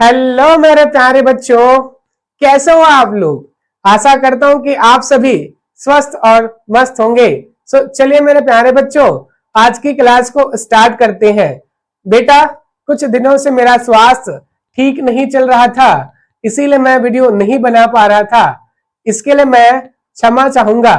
Hello मेरे प्यारे बच्चों, कैसे हो आप लोग। आशा करता हूं कि आप सभी स्वस्थ और मस्त होंगे। चलिए मेरे प्यारे बच्चों, आज की क्लास को स्टार्ट करते हैं। बेटा, कुछ दिनों से मेरा स्वास्थ्य ठीक नहीं चल रहा था, इसीलिए मैं वीडियो नहीं बना पा रहा था। इसके लिए मैं क्षमा चाहूंगा।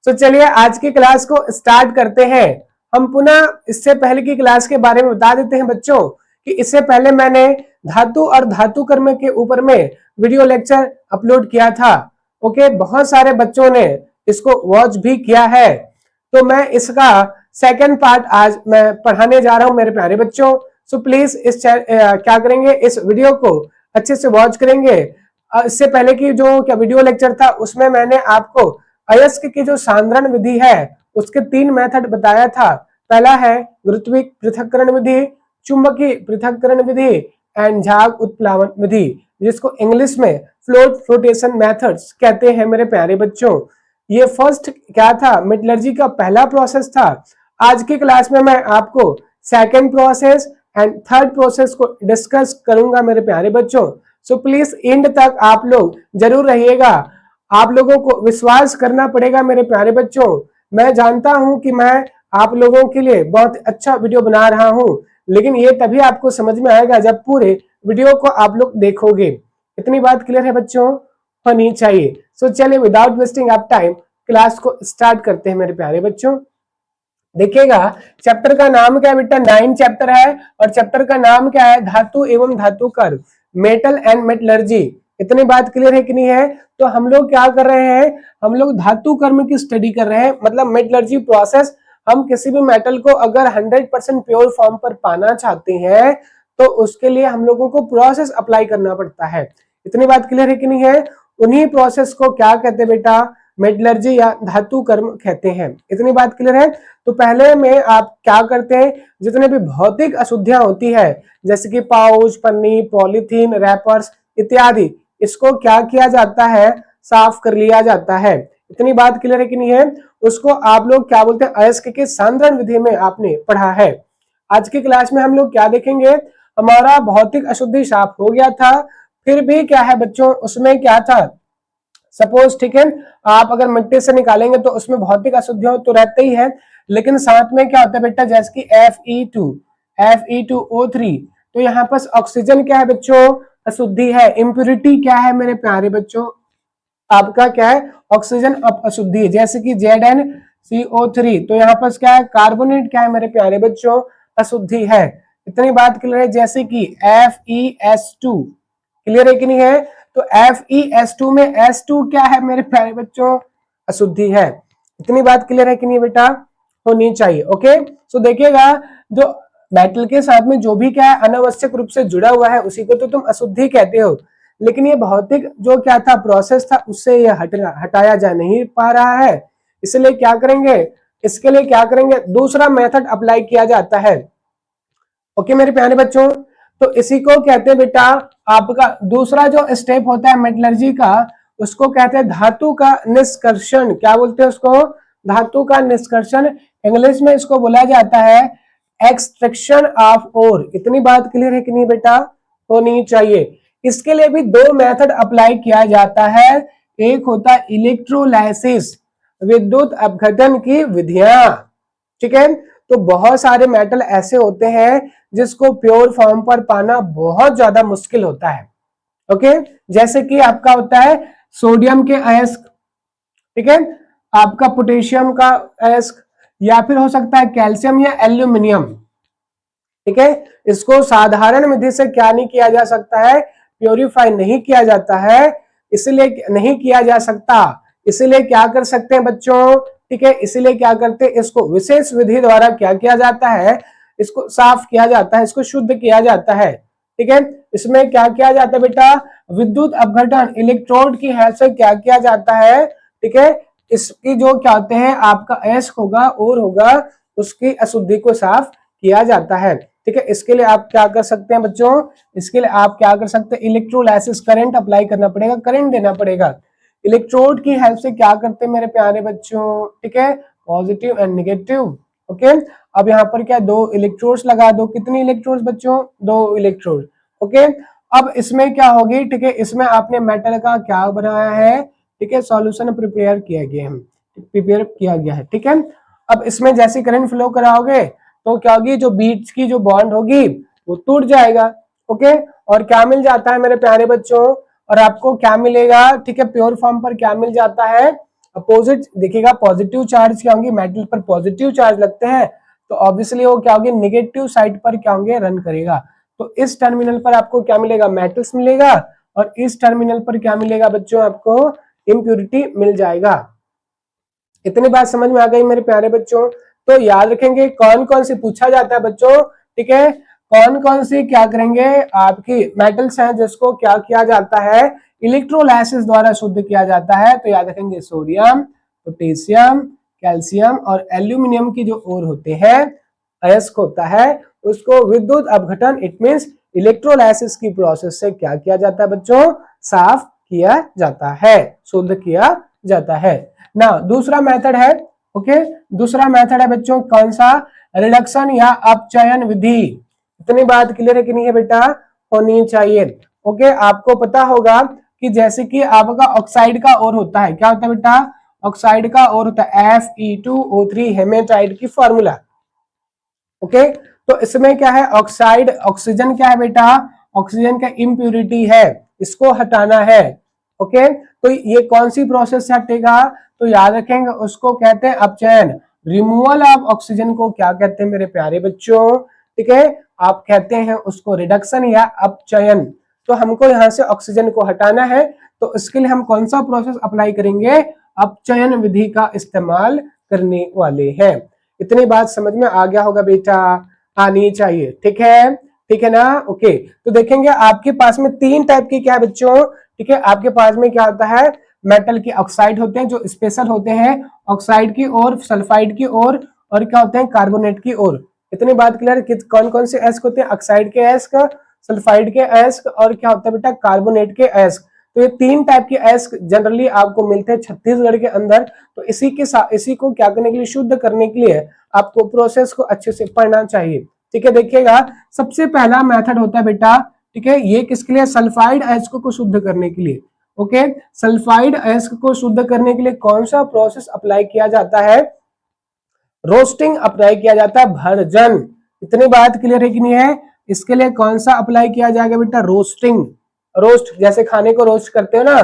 चलिए आज की क्लास को स्टार्ट करते हैं। हम पुनः इससे पहले की क्लास के बारे में बता देते हैं बच्चों कि इससे पहले मैंने धातु और धातु कर्म के ऊपर में वीडियो लेक्चर अपलोड किया था। ओके, बहुत सारे बच्चों ने इसको वॉच भी किया है। तो मैं इसका सेकंड पार्ट आज मैं पढ़ाने जा रहा हूं मेरे प्यारे बच्चों। सो प्लीज क्या करेंगे, इस वीडियो को अच्छे से वॉच करेंगे। इससे पहले की जो क्या वीडियो लेक्चर था उसमें मैंने आपको अयस्क की जो सांद्रण विधि है उसके 3 मेथड बताया था। पहला है गुरुत्विक पृथक्करण विधि, चुंबकीय पृथक्करण विधि एंड झाग उत्प्लावन विधि, जिसको इंग्लिश में फ्लोटेशन मेथड्स कहते हैं मेरे प्यारे बच्चों। ये फर्स्ट क्या था, मेटलर्जी का पहला प्रोसेस था। आज की क्लास में मैं आपको second process and third process को डिस्कस करूंगा मेरे प्यारे बच्चों। सो प्लीज एंड तक आप लोग जरूर रहिएगा। आप लोगों को विश्वास करना पड़ेगा मेरे प्यारे बच्चों। मैं जानता हूं कि मैं आप लोगों के लिए बहुत अच्छा वीडियो बना रहा हूं, लेकिन ये तभी आपको समझ में आएगा जब पूरे वीडियो को आप लोग देखोगे। इतनी बात क्लियर है बच्चों, होनी चाहिए। चलिए without wasting of time class को स्टार्ट करते हैं मेरे प्यारे बच्चों। देखिएगा, चैप्टर का नाम क्या है बेटा, 9 चैप्टर है और चैप्टर का नाम क्या है, धातु एवं धातु कर्म, मेटल एंड मेटलर्जी। इतनी बात क्लियर है कि नहीं है। तो हम लोग क्या कर रहे हैं, हम लोग धातु कर्म की स्टडी कर रहे हैं, मतलब मेटलर्जी प्रोसेस। हम किसी भी मेटल को अगर 100% प्योर फॉर्म पर पाना चाहते हैं तो उसके लिए हम लोगों को प्रोसेस अप्लाई करना पड़ता है। इतनी बात क्लियर है कि नहीं है। उन्हीं प्रोसेस को क्या कहते हैं बेटा, मेटलर्जी या धातु कर्म कहते हैं। इतनी बात क्लियर है। तो पहले में आप क्या करते हैं, जितने भी भौतिक अशुद्धियां होती है जैसे कि पाउच, पन्नी, पॉलीथीन, रैपर्स इत्यादि, इसको क्या किया जाता है, साफ कर लिया जाता है। इतनी बात क्लियर है कि नहीं है। उसको आप लोग क्या बोलते हैं, अयस्क की सांद्रण विधि में आपने पढ़ा है। आज की क्लास में हम लोग क्या देखेंगे, हमारा भौतिक अशुद्धि साफ हो गया था, फिर भी क्या है बच्चों, उसमें क्या था, सपोज ठीक है, आप अगर मिट्टी से निकालेंगे तो उसमें भौतिक अशुद्धियां तो रहते ही है, लेकिन साथ में क्या होता है बेटा, जैसे कि Fe2O3, तो यहाँ पर ऑक्सीजन क्या है बच्चों, अशुद्धि है। इम्प्योरिटी क्या है मेरे प्यारे बच्चों, आपका क्या है, ऑक्सीजन अशुद्धि है। जैसे कि ZnCO3, तो यहाँ पर क्या है, कार्बोनेट क्या है मेरे प्यारे बच्चों, अशुद्धि है। इतनी बात क्लियर है। जैसे कि FeS2, क्लियर है कि नहीं है। तो FeS2 में S2 क्या है मेरे प्यारे बच्चों, अशुद्धि है। इतनी बात क्लियर है कि नहीं बेटा, होनी चाहिए। ओके, सो देखिएगा, जो मेटल के साथ में जो भी क्या है अनावश्यक रूप से जुड़ा हुआ है उसी को तो तुम अशुद्धि कहते हो, लेकिन ये भौतिक जो क्या था प्रोसेस था उससे ये हटाया जा नहीं पा रहा है। इसलिए क्या करेंगे, इसके लिए क्या करेंगे, दूसरा मेथड अप्लाई किया जाता है। ओके मेरे प्यारे बच्चों, तो इसी को कहते हैं बेटा, आपका दूसरा जो स्टेप होता है मेटलर्जी का, उसको कहते हैं धातु का निष्कर्षण। क्या बोलते हैं उसको, धातु का निष्कर्षण। इंग्लिश में इसको बोला जाता है एक्सट्रैक्शन ऑफ ओर। इतनी बात क्लियर है कि नहीं बेटा, होनी चाहिए। इसके लिए भी 2 मेथड अप्लाई किया जाता है। एक होता है इलेक्ट्रोलाइसिस, विद्युत अपघटन की विधियां, ठीक है। तो बहुत सारे मेटल ऐसे होते हैं जिसको प्योर फॉर्म पर पाना बहुत ज्यादा मुश्किल होता है। ओके, जैसे कि आपका होता है सोडियम के अयस्क, ठीक है, आपका पोटेशियम का अयस्क, या फिर हो सकता है कैल्शियम या एल्यूमिनियम, ठीक है। इसको साधारण विधि से क्या नहीं किया जा सकता है, प्योरीफाई नहीं किया जाता है, इसलिए नहीं किया जा सकता। इसलिए क्या कर सकते हैं बच्चों, ठीक है, इसलिए क्या करते हैं, इसको विशेष विधि द्वारा क्या किया जाता है, इसको साफ किया जाता है, इसको शुद्ध किया जाता है, ठीक है। इसमें क्या किया जाता है बेटा, विद्युत अपघटन, इलेक्ट्रोड की हेल्प से क्या किया जाता है, ठीक है। इसकी जो क्या होते हैं, आपका अयस्क होगा और होगा, उसकी अशुद्धि को साफ किया जाता है, ठीक है। इसके लिए आप क्या कर सकते हैं बच्चों, इसके लिए आप क्या कर सकते हैं, इलेक्ट्रोलाइसिस करंट अप्लाई करना पड़ेगा, करंट देना पड़ेगा। इलेक्ट्रोड की हेल्प से क्या करते हैं मेरे प्यारे बच्चों, ठीक है, पॉजिटिव एंड नेगेटिव। ओके, अब यहाँ पर क्या 2 इलेक्ट्रोड्स लगा दो, कितनी इलेक्ट्रोड्स बच्चों, 2 इलेक्ट्रोड। ओके, अब इसमें क्या होगी, ठीक है, इसमें आपने मेटल का क्या बनाया है, ठीक है, सॉल्यूशन प्रिपेयर किया गया है, ठीक है। अब इसमें जैसे करंट फ्लो कराओगे तो क्या होगी, जो बीट्स की जो बॉन्ड होगी वो टूट जाएगा, ओके। और क्या मिल जाता है मेरे प्यारे बच्चों, और आपको क्या मिलेगा, ठीक है, प्योर फॉर्म पर क्या मिल जाता है, अपोजिट देखिएगा, पॉजिटिव चार्ज क्या होंगे, मेटल पर पॉजिटिव चार्ज लगते हैं तो ऑब्वियसली वो क्या होगी, नेगेटिव साइड पर क्या होंगे, रन करेगा। तो इस टर्मिनल पर आपको क्या मिलेगा, मेटल्स मिलेगा, और इस टर्मिनल पर क्या मिलेगा बच्चों, आपको इम्प्यूरिटी मिल जाएगा। इतनी बात समझ में आ गई मेरे प्यारे बच्चों। तो याद रखेंगे कौन कौन सी पूछा जाता है बच्चों, ठीक है, कौन कौन सी क्या करेंगे, आपकी मेटल्स हैं जिसको क्या किया जाता है, इलेक्ट्रोलाइसिस द्वारा शुद्ध किया जाता है। तो याद रखेंगे सोडियम, पोटेशियम, कैल्शियम और एल्यूमिनियम की जो ओर होते हैं, अयस्क होता है, उसको विद्युत अपघटन इट मींस इलेक्ट्रोलाइसिस की प्रोसेस से क्या किया जाता है बच्चों, साफ किया जाता है, शुद्ध किया जाता है ना। दूसरा मेथड है, ओके, दूसरा मेथड है बच्चों कौन सा, रिडक्शन या अपचयन विधि। इतनी बात क्लियर है कि नहीं है बेटा, होनी चाहिए, ओके। आपको पता होगा कि जैसे कि आपका ऑक्साइड का ओर होता है, क्या होता है बेटा, ऑक्साइड का ओर होता है Fe2O3 हेमेटाइड की फॉर्मूला, ओके। तो इसमें क्या है, ऑक्साइड, ऑक्सीजन क्या है बेटा, ऑक्सीजन का इम्प्यूरिटी है, इसको हटाना है, ओके। तो ये कौन सी प्रोसेस से हटेगा, तो याद रखेंगे उसको कहते हैं अपचयन, रिमूवल ऑफ ऑक्सीजन को क्या कहते हैं मेरे प्यारे बच्चों, ठीक है, आप कहते हैं उसको रिडक्शन या अपचयन। तो हमको यहाँ से ऑक्सीजन को हटाना है, तो इसके लिए हम कौन सा प्रोसेस अप्लाई करेंगे, अपचयन विधि का इस्तेमाल करने वाले हैं। इतनी बात समझ में आ गया होगा बेटा, आनी चाहिए, ठीक है ना, ओके। तो देखेंगे आपके पास में तीन टाइप की क्या है बच्चों, ठीक है, आपके पास में क्या होता है, मेटल के ऑक्साइड होते हैं जो स्पेशल होते हैं, ऑक्साइड की ओर, सल्फाइड की ओर, और क्या होते हैं, कार्बोनेट की ओर। इतनी बात क्लियर, कौन कौन से एस्क होते हैं, ऑक्साइड के एस्क, सल्फाइड के एस्क, और क्या होता है बेटा, कार्बोनेट के एस्क। तो ये तीन टाइप के एस्क जनरली आपको मिलते हैं छत्तीसगढ़ के अंदर। तो इसी के साथ, इसी को क्या करने के लिए, शुद्ध करने के लिए आपको प्रोसेस को अच्छे से पढ़ना चाहिए, ठीक है। देखिएगा सबसे पहला मेथड होता है बेटा, ठीक है, ये किसके लिए, सल्फाइड अयस्क को शुद्ध करने के लिए, ओके। सल्फाइड अयस्क को शुद्ध करने के लिए कौन सा प्रोसेस अप्लाई किया जाता है, रोस्टिंग अप्लाई किया जाता है, भर्जन। इतनी बात क्लियर है कि नहीं है, इसके लिए कौन सा अप्लाई किया जाएगा बेटा, रोस्टिंग, रोस्ट, जैसे खाने को रोस्ट करते हो ना,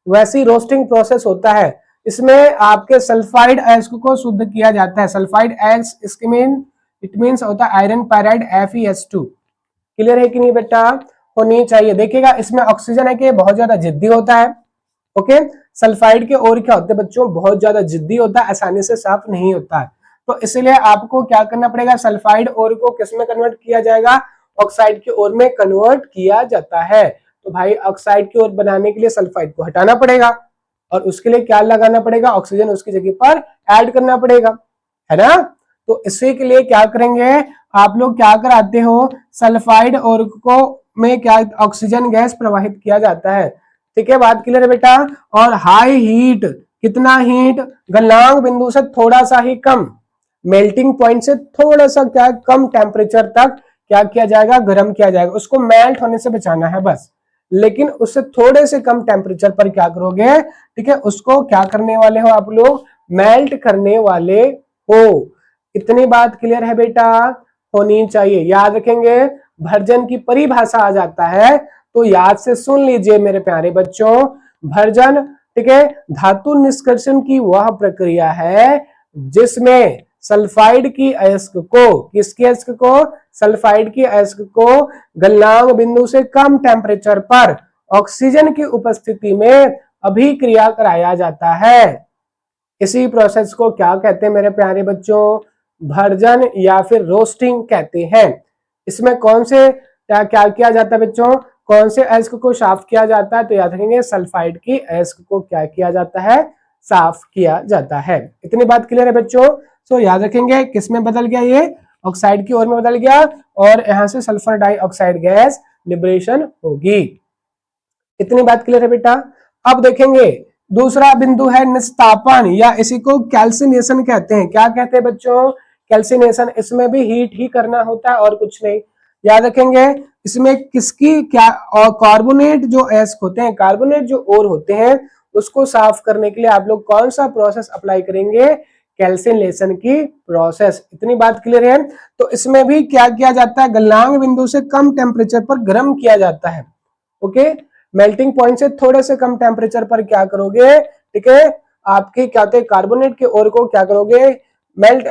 वैसी रोस्टिंग प्रोसेस होता है। इसमें आपके सल्फाइड अयस्क को शुद्ध किया जाता है, सल्फाइड अयस्क, इसके मीन इट मींस होता है आयरन पायराइड FeS2। क्लियर है कि नहीं बेटा, होनी चाहिए। देखिएगा इसमें ऑक्सीजन है कि बहुत ज्यादा जिद्दी होता है, ओके। सल्फाइड के और क्या होते हैं बच्चों, बहुत ज्यादा जिद्दी होता है, आसानी से साफ नहीं होता है। तो इसलिए आपको क्या करना पड़ेगा, सल्फाइड ओर को किस में कन्वर्ट किया जाएगा, ऑक्साइड की ओर में कन्वर्ट किया जाता है। तो भाई ऑक्साइड की ओर बनाने के लिए सल्फाइड को हटाना पड़ेगा, और उसके लिए क्या लगाना पड़ेगा, ऑक्सीजन उसकी जगह पर ऐड करना पड़ेगा, है ना। तो इसी के लिए क्या करेंगे, आप लोग क्या कराते हो, सल्फाइड और को में क्या ऑक्सीजन गैस प्रवाहित किया जाता है, ठीक है, बात क्लियर है बेटा। और हाई हीट, कितना हीट, गलनांक बिंदु से थोड़ा सा ही कम, मेल्टिंग पॉइंट से थोड़ा सा क्या कम टेम्परेचर तक क्या किया जाएगा, गर्म किया जाएगा, उसको मेल्ट होने से बचाना है बस, लेकिन उससे थोड़े से कम टेम्परेचर पर क्या करोगे, ठीक है, उसको क्या करने वाले हो आप लोग, मेल्ट करने वाले हो। इतनी बात क्लियर है बेटा, होनी चाहिए, याद रखेंगे। भर्जन की परिभाषा आ जाता है तो याद से सुन लीजिए मेरे प्यारे बच्चों, भर्जन, ठीक है, धातु निष्कर्षण की वह प्रक्रिया है जिसमें सल्फाइड की अयस्क को, किसके अयस्क को, सल्फाइड की अयस्क को गलनांक बिंदु से कम टेम्परेचर पर ऑक्सीजन की उपस्थिति में अभिक्रिया कराया जाता है। इसी प्रोसेस को क्या कहते हैं मेरे प्यारे बच्चों, भर्जन या फिर रोस्टिंग कहते हैं। इसमें कौन से क्या किया जाता है बच्चों, कौन से अयस्क को साफ किया जाता है, तो याद रखेंगे सल्फाइड की अयस्क को क्या किया जाता है, साफ किया जाता है। इतनी बात क्लियर है बच्चों। तो याद रखेंगे किसमें बदल गया, ये ऑक्साइड की ओर में बदल गया, और यहां से सल्फर डाइऑक्साइड गैस लिबरेशन होगी। इतनी बात क्लियर है बेटा। अब देखेंगे दूसरा बिंदु है निस्तापन, या इसी को कैल्सिनेशन कहते हैं। क्या कहते हैं बच्चों, कैल्सिनेशन। इसमें भी हीट ही करना होता है और कुछ नहीं। याद रखेंगे इसमें किसकी क्या, और कार्बोनेट जो एस्क होते हैं, कार्बोनेट जो ओर होते हैं, उसको साफ करने के लिए आप लोग कौन सा प्रोसेस अप्लाई करेंगे, कैल्सिनेशन की प्रोसेस। इतनी बात क्लियर है। तो इसमें भी क्या किया जाता है, गलनांक बिंदु से कम टेम्परेचर पर गर्म किया जाता है। ओके, मेल्टिंग पॉइंट से थोड़े से कम टेम्परेचर पर क्या करोगे, ठीक है, आपके क्या होते हैं कार्बोनेट के ओर को क्या करोगे, मेल्ट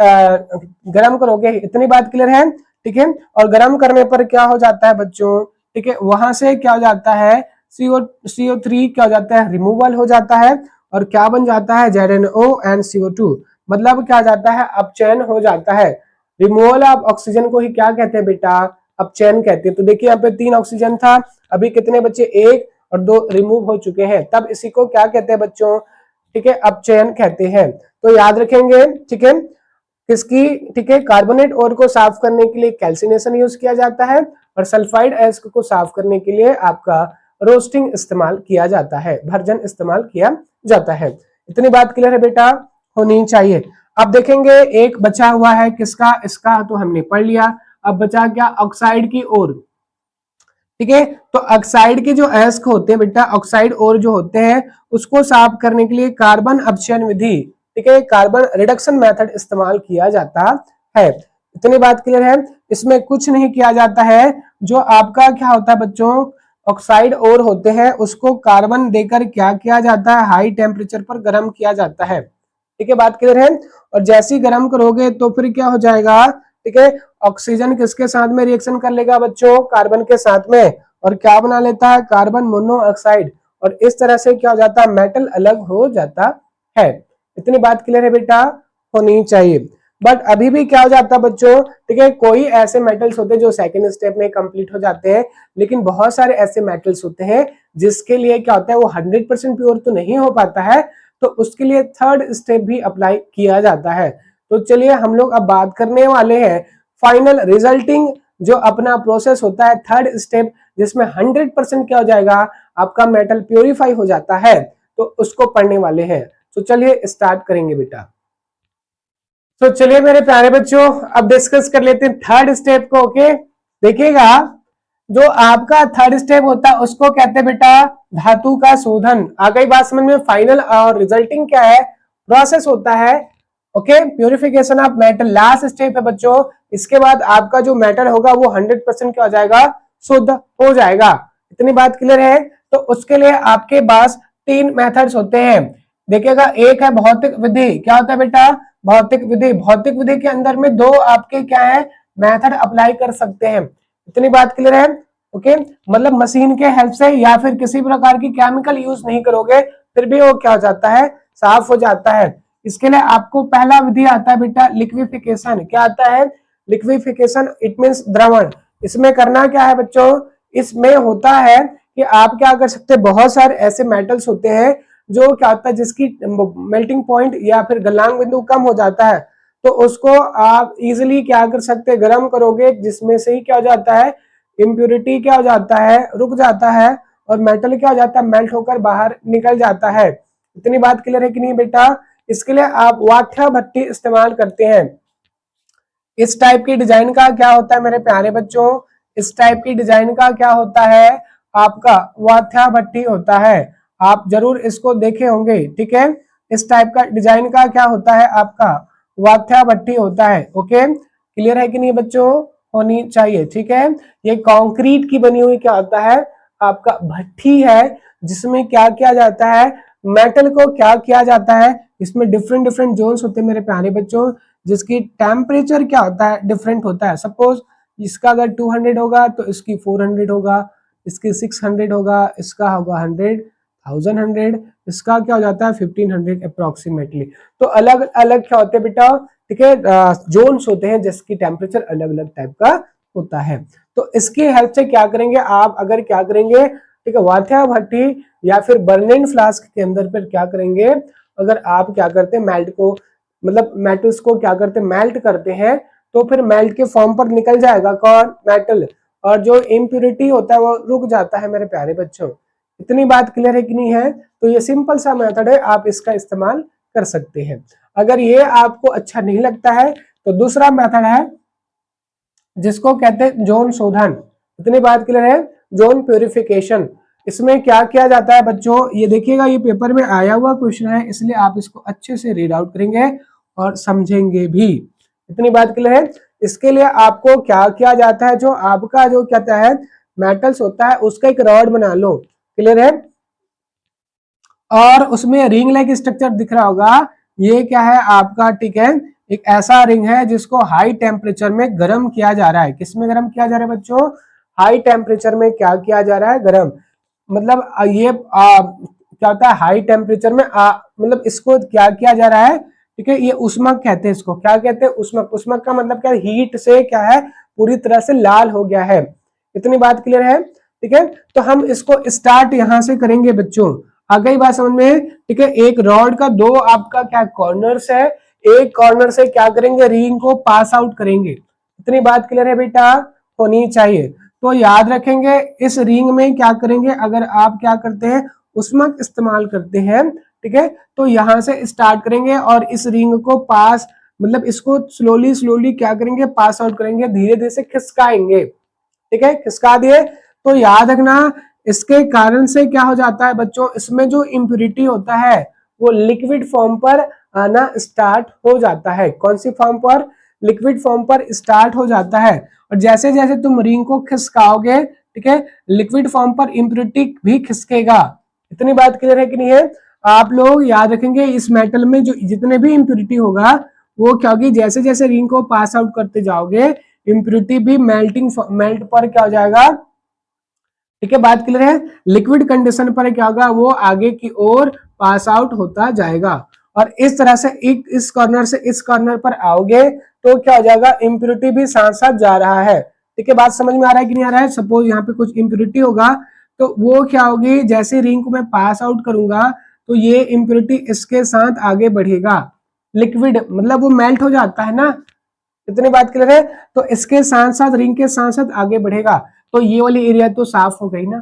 गर्म करोगे। इतनी बात क्लियर है, ठीक है। और गर्म करने पर क्या हो जाता है बच्चों, ठीक है, वहां से क्या हो जाता है, CO3 क्या हो जाता है, रिमूवल हो जाता है, और क्या बन जाता है, ZNO एंड CO2, मतलब क्या जाता है, अपचयन हो जाता है। रिमूवल ऑफ ऑक्सीजन को ही क्या कहते हैं बेटा, अपचयन कहते हैं। तो देखिए यहाँ पे 3 ऑक्सीजन था, अभी कितने बच्चे, 1 और 2 रिमूव हो चुके हैं, तब इसी को क्या कहते हैं बच्चों, ठीक है, अपचयन कहते हैं। तो याद रखेंगे, ठीक है, किसकी, ठीक है, कार्बोनेट ओर को साफ करने के लिए कैल्सिनेशन यूज किया जाता है, और सल्फाइड एस्क को साफ करने के लिए आपका रोस्टिंग इस्तेमाल किया जाता है, भर्जन इस्तेमाल किया जाता है। इतनी बात क्लियर है बेटा, होनी चाहिए। अब देखेंगे एक बचा हुआ है किसका, इसका तो हमने पढ़ लिया। अब बचा क्या, ऑक्साइड की ओर, ठीक है। तो ऑक्साइड के जो एस्क होते हैं बेटा, ऑक्साइड और जो होते हैं उसको साफ करने के लिए कार्बन अपचयन विधि, ठीक है, कार्बन रिडक्शन मेथड इस्तेमाल किया जाता है। इतनी बात क्लियर है। इसमें कुछ नहीं किया जाता है, जो आपका क्या होता है बच्चों, ऑक्साइड और होते हैं उसको कार्बन देकर क्या किया जाता है, हाई टेम्परेचर पर गर्म किया जाता है, ठीक है, बात क्लियर है। और जैसे ही गर्म करोगे तो फिर क्या हो जाएगा, ठीक है, ऑक्सीजन किसके साथ में रिएक्शन कर लेगा बच्चों, कार्बन के साथ में, और क्या बना लेता है, कार्बन मोनोऑक्साइड, और इस तरह से क्या हो जाता है, मेटल अलग हो जाता है। इतनी बात क्लियर है बेटा, होनी चाहिए। बट अभी भी क्या हो जाता है बच्चों, ठीक है, कोई ऐसे मेटल्स होते हैं जो सेकंड स्टेप में कंप्लीट हो जाते हैं, लेकिन बहुत सारे ऐसे मेटल्स होते हैं जिसके लिए क्या होता है, वो 100% प्योर तो नहीं हो पाता है, तो उसके लिए थर्ड स्टेप भी अप्लाई किया जाता है। तो चलिए हम लोग अब बात करने वाले हैं फाइनल रिजल्टिंग जो अपना प्रोसेस होता है, थर्ड स्टेप, जिसमें 100% क्या हो जाएगा, आपका मेटल प्योरीफाई हो जाता है, तो उसको पढ़ने वाले हैं। तो चलिए स्टार्ट करेंगे बेटा। तो चलिए मेरे प्यारे बच्चों, अब डिस्कस कर लेते हैं थर्ड स्टेप को। ओके, देखिएगा, जो आपका थर्ड स्टेप होता है उसको कहते हैं बेटा धातु का शोधन। आ गई बात समझ में। फाइनल और रिजल्टिंग क्या है, प्रोसेस होता है, okay, purification of metal last step है बच्चों। इसके बाद आपका जो मेटल होगा वो 100% क्या हो जाएगा, शुद्ध हो जाएगा। इतनी बात क्लियर है। तो उसके लिए आपके पास 3 मेथड्स होते हैं। देखिएगा, एक है भौतिक विधि। क्या होता है बेटा, भौतिक विधि। भौतिक विधि के अंदर में 2 आपके क्या है, मेथड अप्लाई कर सकते हैं। इतनी बात क्लियर है। ओके, मतलब मशीन के हेल्प से या फिर किसी प्रकार की केमिकल यूज नहीं करोगे, फिर भी वो क्या हो जाता है, साफ हो जाता है। इसके लिए आपको पहला विधि आता है बेटा लिक्विफिकेशन। क्या आता है, लिक्विफिकेशन, इट मींस द्रवण। इसमें करना क्या है बच्चों, इसमें होता है कि आप क्या कर सकते हैं, बहुत सारे ऐसे मेटल्स होते हैं जो क्या होता है, जिसकी मेल्टिंग पॉइंट या फिर गलनांक बिंदु कम हो जाता है, तो उसको आप इजिली क्या कर सकते हैं, गर्म करोगे, जिसमें से ही क्या हो जाता है, इम्प्यूरिटी क्या हो जाता है, रुक जाता है, और मेटल क्या हो जाता है, मेल्ट होकर बाहर निकल जाता है। इतनी बात क्लियर है कि नहीं बेटा। इसके लिए आप वाथ्या भट्टी इस्तेमाल करते हैं। इस टाइप की डिजाइन का क्या होता है मेरे प्यारे बच्चों, इस टाइप की डिजाइन का क्या होता है, आपका वाथ्या भट्टी होता है। आप जरूर इसको देखे होंगे, ठीक है। इस टाइप का डिजाइन का क्या होता है, आपका वाथ्या भट्टी होता है। ओके, क्लियर है कि नहीं बच्चों, होनी चाहिए, ठीक है। ये कंक्रीट की बनी हुई क्या होता है, आपका भट्टी है, जिसमें क्या किया जाता है, मेटल को क्या किया जाता है, इसमें डिफरेंट डिफरेंट जोन्स होते हैं मेरे प्यारे बच्चों, जिसकी टेम्परेचर क्या होता है, डिफरेंट होता है। सपोज इसका अगर 200 होगा तो इसकी 400 होगा, इसकी 600 होगा, इसका होगा 100, 1100, इसका क्या हो जाता है 1500 अप्रोक्सीमेटली। तो अलग अलग क्या होते हैं बेटा, ठीक है, जोन्स होते हैं जिसकी टेम्परेचर अलग अलग टाइप का होता है। तो इसकी हेल्प से क्या करेंगे आप, अगर क्या करेंगे, ठीक है, वाथ्या भट्टी या फिर बर्निंग फ्लास्क के अंदर फिर क्या करेंगे, अगर आप क्या करते हैं, मेल्ट को, मतलब मेटल्स को क्या करते हैं, मेल्ट करते हैं, तो फिर मेल्ट के फॉर्म पर निकल जाएगा कौन, मेटल, और जो इम्प्यूरिटी होता है वो रुक जाता है मेरे प्यारे बच्चों। इतनी बात क्लियर है कि नहीं है। तो ये सिंपल सा मेथड है, आप इसका इस्तेमाल कर सकते हैं। अगर ये आपको अच्छा नहीं लगता है तो दूसरा मेथड है जिसको कहते हैं जोन शोधन। इतनी बात क्लियर है। जोन प्यूरिफिकेशन, इसमें क्या किया जाता है बच्चों, ये देखिएगा, ये पेपर में आया हुआ क्वेश्चन है, इसलिए आप इसको अच्छे से रीड आउट करेंगे और समझेंगे भी। इतनी बात क्लियर है। इसके लिए आपको क्या किया जाता है, जो आपका जो कहता है मेटल्स होता है उसका एक रॉड बना लो, क्लियर है, और उसमें रिंग लाइक स्ट्रक्चर दिख रहा होगा, ये क्या है आपका, ठीक है, एक ऐसा रिंग है जिसको हाई टेम्परेचर में गर्म किया जा रहा है। किसमें गर्म किया जा रहा है बच्चों, हाई टेम्परेचर में क्या किया जा रहा है, गर्म। मतलब ये क्या होता है हाई टेम्परेचर में मतलब इसको क्या किया जा रहा है, ठीक है, ये उष्मक कहते हैं, इसको क्या कहते हैं, उष्मक। उष्मक का मतलब क्या, हीट से क्या है पूरी तरह से लाल हो गया है। इतनी बात क्लियर है, ठीक है। तो हम इसको स्टार्ट यहां से करेंगे बच्चों, आ गई बात समझ में, ठीक है। एक रॉड का दो आपका क्या कॉर्नर्स है, एक कॉर्नर से क्या करेंगे, रिंग को पास आउट करेंगे। इतनी बात क्लियर है बेटा, होनी चाहिए। तो याद रखेंगे इस रिंग में क्या करेंगे, अगर आप क्या करते हैं उष्मक इस्तेमाल करते हैं, ठीक है, तो यहां से स्टार्ट करेंगे और इस रिंग को पास, मतलब इसको स्लोली स्लोली क्या करेंगे, पास आउट करेंगे, धीरे धीरे से खिसकाएंगे, ठीक है, खिसका दिए। तो याद रखना इसके कारण से क्या हो जाता है बच्चों, इसमें जो इम्प्यूरिटी होता है वो लिक्विड फॉर्म पर आना स्टार्ट हो जाता है। कौन सी फॉर्म पर, लिक्विड फॉर्म पर स्टार्ट हो जाता है। और जैसे जैसे तुम रिंग को खिसकाओगे, ठीक है, लिक्विड फॉर्म पर इम्प्यूरिटी भी खिसकेगा। इतनी बात क्लियर है कि नहीं है। आप लोग याद रखेंगे इस मेटल में जो जितने भी इम्प्यूरिटी होगा वो क्या होगी, जैसे जैसे रिंग को पास आउट करते जाओगे इम्प्यूरिटी भी मेल्ट पर क्या हो जाएगा, ठीक है, बात क्लियर है। लिक्विड कंडीशन पर क्या होगा, वो आगे की ओर पास आउट होता जाएगा। और इस तरह से एक इस कॉर्नर से इस कॉर्नर पर आओगे तो क्या हो जाएगा, इम्प्यूरिटी भी साथ साथ जा रहा है, ठीक है। बात समझ में आ रहा है कि नहीं आ रहा है। सपोज यहाँ पे कुछ इम्प्यूरिटी होगा तो वो क्या होगी, जैसे रिंग को मैं पास आउट करूंगा तो ये इम्प्यूरिटी इसके साथ आगे बढ़ेगा। लिक्विड मतलब वो मेल्ट हो जाता है ना, इतनी बात क्लियर है। तो इसके साथ साथ रिंग के साथ साथ आगे बढ़ेगा। तो ये वाली एरिया तो साफ हो गई ना,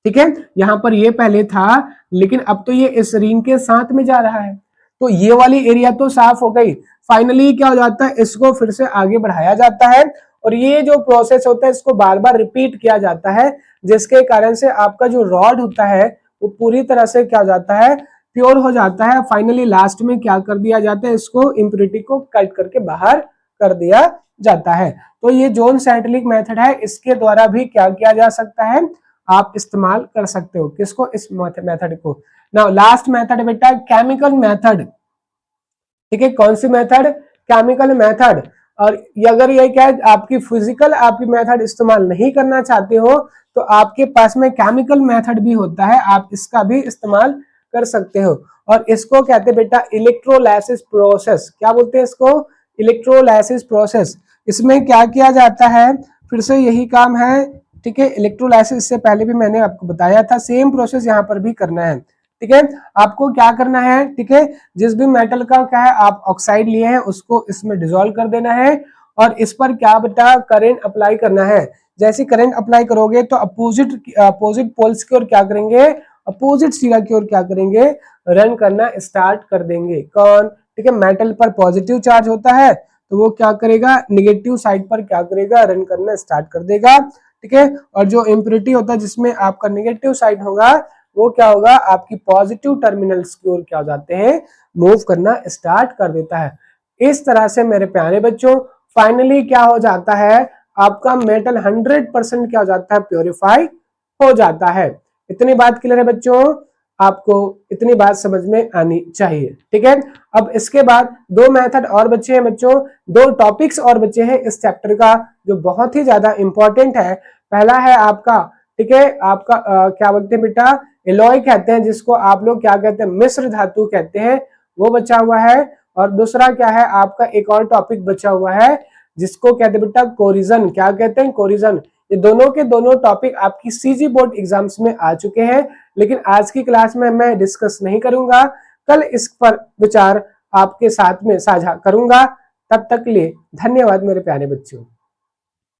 ठीक है। यहां पर ये पहले था लेकिन अब तो ये इस रिंग के साथ में जा रहा है, तो ये वाली एरिया तो साफ हो गई। फाइनली क्या हो जाता है, इसको फिर से आगे बढ़ाया जाता है और ये जो प्रोसेस होता है इसको बार बार रिपीट किया जाता है, जिसके कारण से आपका जो रॉड होता है वो पूरी तरह से क्या हो जाता है, प्योर हो जाता है। फाइनली लास्ट में क्या कर दिया जाता है, इसको इम्प्यूरिटी को कट करके बाहर कर दिया जाता है। तो ये जोन सैंटलिक मेथड है, इसके द्वारा भी क्या किया जा सकता है, आप इस्तेमाल कर सकते हो। किसको, इस मेथड को। नाउ लास्ट मेथड बेटा केमिकल मेथड, ठीक है। कौन सी मेथड, केमिकल मेथड। और अगर ये क्या है आपकी फिजिकल आपकी मेथड इस्तेमाल नहीं करना चाहते हो तो आपके पास में केमिकल मेथड भी होता है, आप इसका भी इस्तेमाल कर सकते हो। और इसको कहते हैं बेटा इलेक्ट्रोलाइसिस प्रोसेस। क्या बोलते हैं इसको, इलेक्ट्रोलाइसिस प्रोसेस। इसमें क्या किया जाता है, फिर से यही काम है, ठीक है। इलेक्ट्रोलाइसिस से पहले भी मैंने आपको बताया था, सेम प्रोसेस यहाँ पर भी करना है, ठीक है। आपको क्या करना है, ठीक है, जिस भी मेटल का क्या है आप ऑक्साइड लिए हैं उसको इसमें डिसॉल्व कर देना है और इस पर क्या बेटा करंट अप्लाई करना है। जैसे करंट अप्लाई करोगे तो अपोजिट पोल्स की ओर क्या करेंगे, अपोजिट सिरा की ओर क्या करेंगे, रन करना स्टार्ट कर देंगे। कौन, ठीक है, मेटल पर पॉजिटिव चार्ज होता है तो वो क्या करेगा, निगेटिव साइड पर क्या करेगा, रन करना स्टार्ट कर देगा, ठीक है। और जो इम्प्योरिटी होता है जिसमें आपका निगेटिव साइड होगा वो क्या होगा, आपकी पॉजिटिव टर्मिनल्स की ओर क्या हो जाते हैं, मूव करना स्टार्ट कर देता है। इस तरह से मेरे प्यारे बच्चों फाइनली क्या हो जाता है, आपका मेटल 100% क्या हो जाता है, प्योरीफाई हो जाता है। इतनी बात क्लियर है बच्चों, आपको इतनी बात समझ में आनी चाहिए, ठीक है। अब इसके बाद दो मेथड और बचे हैं बच्चों, दो टॉपिक्स और बचे हैं इस चैप्टर का जो बहुत ही ज्यादा इंपॉर्टेंट है। पहला है आपका, ठीक है, आपका क्या बोलते हैं बेटा, एलॉय कहते हैं जिसको आप लोग क्या कहते हैं, मिश्र धातु कहते हैं, वो बचा हुआ है। और दूसरा क्या है आपका, एक और टॉपिक बचा हुआ है जिसको कहते हैं बेटा कोरिजन। क्या कहते हैं, कोरिजन। ये दोनों के दोनों टॉपिक आपकी सीजी बोर्ड एग्जाम्स में आ चुके हैं, लेकिन आज की क्लास में मैं डिस्कस नहीं करूंगा, कल इस पर विचार आपके साथ में साझा करूंगा। तब तक के लिए धन्यवाद मेरे प्यारे बच्चों।